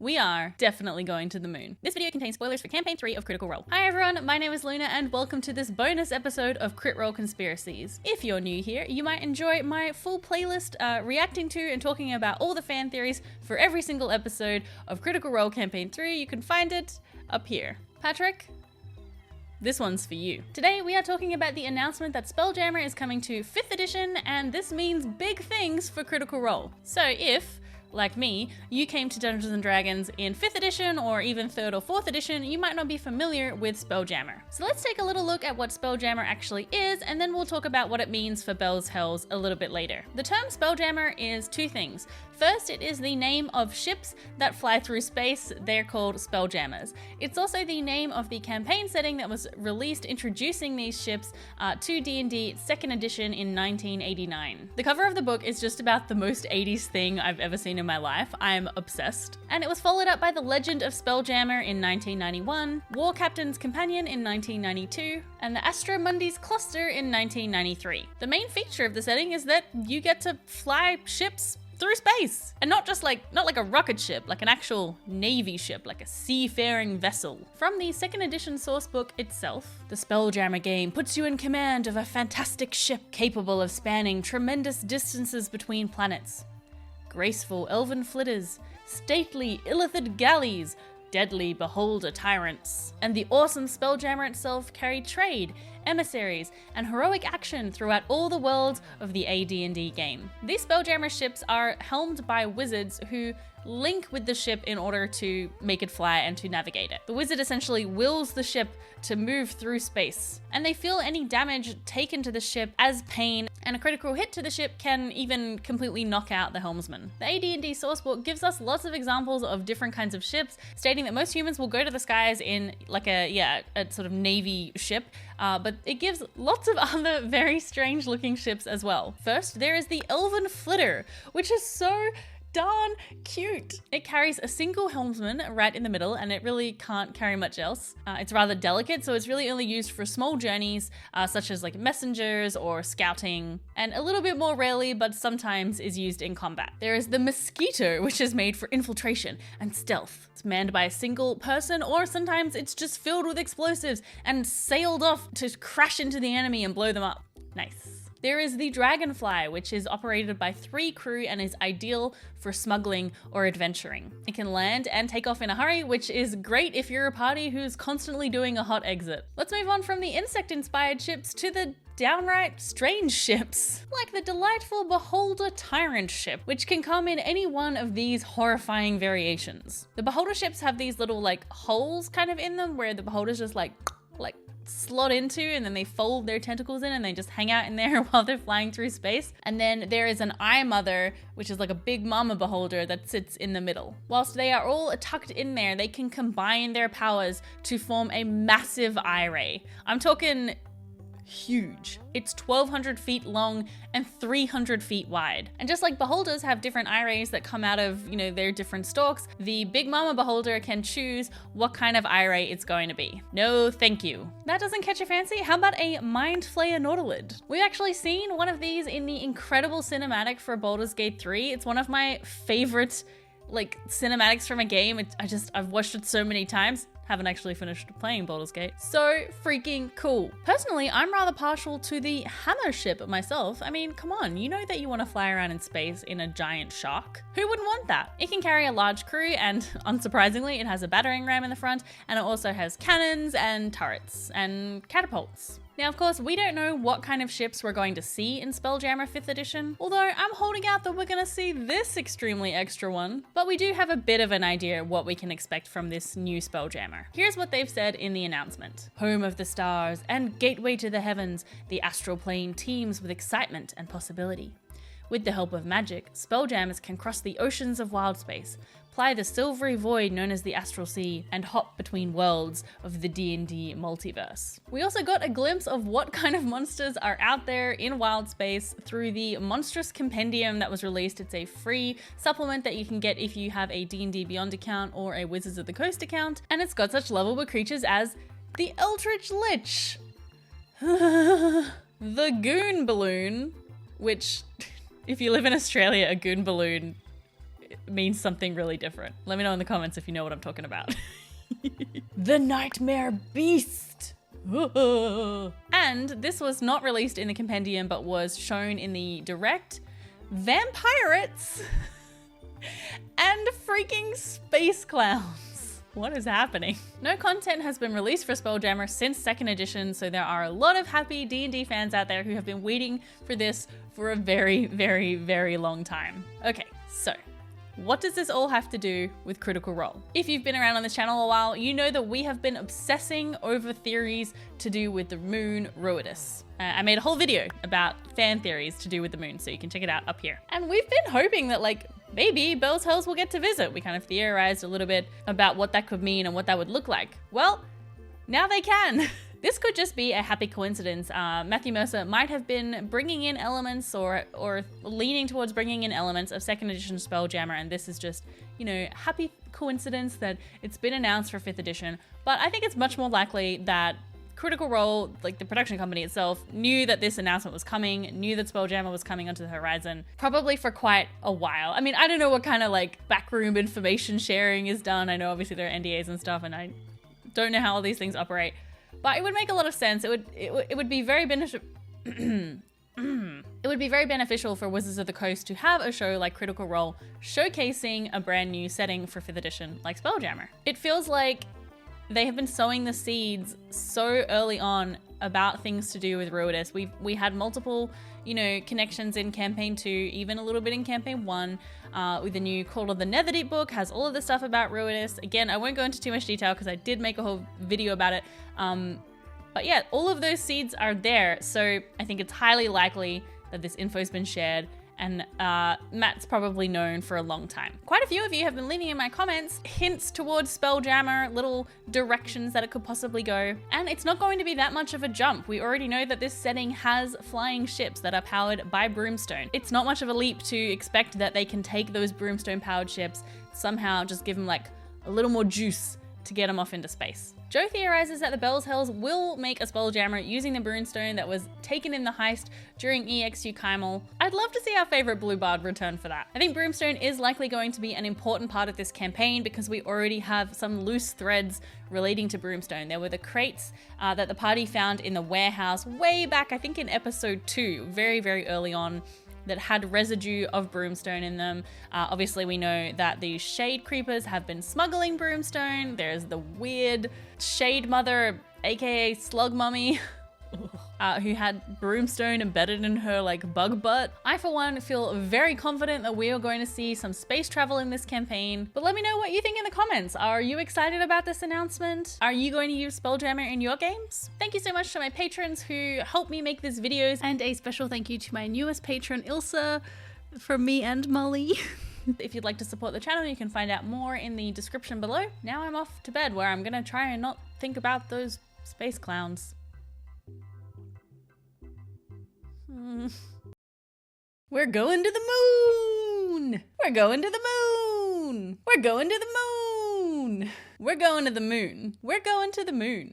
we are definitely going to the moon. This video contains spoilers for Campaign 3 of Critical Role. Hi everyone, my name is Luna and welcome to this bonus episode of Crit Role Conspiracies. If you're new here, you might enjoy my full playlist reacting to and talking about all the fan theories for every single episode of Critical Role Campaign 3. You can find it up here. Patrick? This one's for you. Today we are talking about the announcement that Spelljammer is coming to 5th edition, and this means big things for Critical Role. So if, like me, you came to Dungeons & Dragons in 5th edition or even 3rd or 4th edition, you might not be familiar with Spelljammer. So let's take a little look at what Spelljammer actually is, and then we'll talk about what it means for Bell's Hells a little bit later. The term Spelljammer is two things. First, it is the name of ships that fly through space. They're called Spelljammers. It's also the name of the campaign setting that was released introducing these ships to D&D 2nd edition in 1989. The cover of the book is just about the most 80s thing I've ever seen in my life. I'm obsessed. And it was followed up by The Legend of Spelljammer in 1991, War Captain's Companion in 1992, and the Astromundi's Cluster in 1993. The main feature of the setting is that you get to fly ships through space, and not like a rocket ship, like an actual navy ship, like a seafaring vessel. From the 2nd edition sourcebook itself, the Spelljammer game puts you in command of a fantastic ship capable of spanning tremendous distances between planets. Graceful elven flitters, stately illithid galleys, deadly beholder tyrants, and the awesome Spelljammer itself carry trade, emissaries, and heroic action throughout all the worlds of the AD&D game. These Spelljammer ships are helmed by wizards who link with the ship in order to make it fly and to navigate it. The wizard essentially wills the ship to move through space, and they feel any damage taken to the ship as pain, and a critical hit to the ship can even completely knock out the helmsman. The AD&D sourcebook gives us lots of examples of different kinds of ships, stating that most humans will go to the skies in like a sort of navy ship, but it gives lots of other very strange looking ships as well. First, there is the Elven Flitter, which is so darn cute. It carries a single helmsman right in the middle, and it really can't carry much else. It's rather delicate, so it's really only used for small journeys, such as like messengers or scouting, and a little bit more rarely, but sometimes is used in combat. There is the Mosquito, which is made for infiltration and stealth. It's manned by a single person, or sometimes it's just filled with explosives and sailed off to crash into the enemy and blow them up. Nice. There is the Dragonfly, which is operated by 3 crew and is ideal for smuggling or adventuring. It can land and take off in a hurry, which is great if you're a party who's constantly doing a hot exit. Let's move on from the insect-inspired ships to the downright strange ships, like the delightful Beholder Tyrant ship, which can come in any one of these horrifying variations. The Beholder ships have these little like holes kind of in them where the beholders just like slot into, and then they fold their tentacles in and they just hang out in there while they're flying through space. And then there is an eye mother, which is like a big mama beholder that sits in the middle. Whilst they are all tucked in there, they can combine their powers to form a massive eye ray. I'm talking huge. It's 1,200 feet long and 300 feet wide. And just like beholders have different eye rays that come out of, their different stalks, the Big Mama beholder can choose what kind of eye ray it's going to be. No, thank you. That doesn't catch your fancy? How about a Mind Flayer Nautilid? We've actually seen one of these in the incredible cinematic for Baldur's Gate 3. It's one of my favorite cinematics from a game. I've watched it so many times. Haven't actually finished playing Baldur's Gate. So freaking cool. Personally, I'm rather partial to the Hammer ship myself. I mean, come on, you know that you want to fly around in space in a giant shark. Who wouldn't want that? It can carry a large crew, and unsurprisingly, it has a battering ram in the front, and it also has cannons and turrets and catapults. Now, of course, we don't know what kind of ships we're going to see in Spelljammer 5th edition, although I'm holding out that we're going to see this extremely extra one, but we do have a bit of an idea what we can expect from this new Spelljammer. Here's what they've said in the announcement. Home of the stars and gateway to the heavens, the astral plane teems with excitement and possibility. With the help of magic, Spelljammers can cross the oceans of wild space, ply the silvery void known as the Astral Sea, and hop between worlds of the D&D multiverse. We also got a glimpse of what kind of monsters are out there in wild space through the Monstrous Compendium that was released. It's a free supplement that you can get if you have a D&D Beyond account or a Wizards of the Coast account, and it's got such lovable creatures as the Eldritch Lich, the Goon Balloon, which, if you live in Australia, a Goon Balloon means something really different. Let me know in the comments if you know what I'm talking about. The Nightmare Beast. And this was not released in the compendium, but was shown in the direct. Vampirates and freaking space clowns. What is happening? No content has been released for Spelljammer since 2nd edition, so there are a lot of happy D&D fans out there who have been waiting for this for a very, very, very long time. Okay, so what does this all have to do with Critical Role? If you've been around on this channel a while, you know that we have been obsessing over theories to do with the moon Ruidus. I made a whole video about fan theories to do with the moon, so you can check it out up here. And we've been hoping that like maybe Bell's Hells will get to visit. We kind of theorized a little bit about what that could mean and what that would look like. Well, now they can. This could just be a happy coincidence. Matthew Mercer might have been bringing in elements or leaning towards bringing in elements of 2nd edition Spelljammer, and this is just, you know, happy coincidence that it's been announced for 5th edition. But I think it's much more likely that Critical Role, like the production company itself, knew that this announcement was coming, knew that Spelljammer was coming onto the horizon, probably for quite a while. I mean, I don't know what kind of like backroom information sharing is done. I know obviously there are NDAs and stuff, and I don't know how all these things operate, but it would make a lot of sense. It would be very beneficial. It would be very beneficial for Wizards of the Coast to have a show like Critical Role showcasing a brand new setting for 5th edition like Spelljammer. It feels like they have been sowing the seeds so early on about things to do with Ruidus. We had multiple, you know, connections in campaign 2, even a little bit in campaign 1, with the new Call of the Netherdeep book, has all of the stuff about Ruidus. Again, I won't go into too much detail because I did make a whole video about it. But yeah, all of those seeds are there. So I think it's highly likely that this info's been shared, and Matt's probably known for a long time. Quite a few of you have been leaving in my comments hints towards Spelljammer, little directions that it could possibly go. And it's not going to be that much of a jump. We already know that this setting has flying ships that are powered by Broomstone. It's not much of a leap to expect that they can take those Broomstone powered ships, somehow just give them like a little more juice to get them off into space. Joe theorizes that the Bell's Hells will make a Spelljammer using the Broomstone that was taken in the heist during EXU Kymel. I'd love to see our favorite Blue Bard return for that. I think Broomstone is likely going to be an important part of this campaign because we already have some loose threads relating to Broomstone. There were the crates that the party found in the warehouse way back, I think in episode 2, very, very early on, that had residue of Broomstone in them. Obviously we know that the Shade Creepers have been smuggling Broomstone. There's the weird Shade Mother, aka Slug Mummy, who had Broomstone embedded in her like bug butt. I for one feel very confident that we are going to see some space travel in this campaign, but let me know what you think in the comments. Are you excited about this announcement? Are you going to use Spelljammer in your games? Thank you so much to my patrons who helped me make these videos, and a special thank you to my newest patron, Ilsa, from me and Molly. If you'd like to support the channel, you can find out more in the description below. Now I'm off to bed, where I'm gonna try and not think about those space clowns. We're going to the moon! We're going to the moon! We're going to the moon! We're going to the moon! We're going to the moon!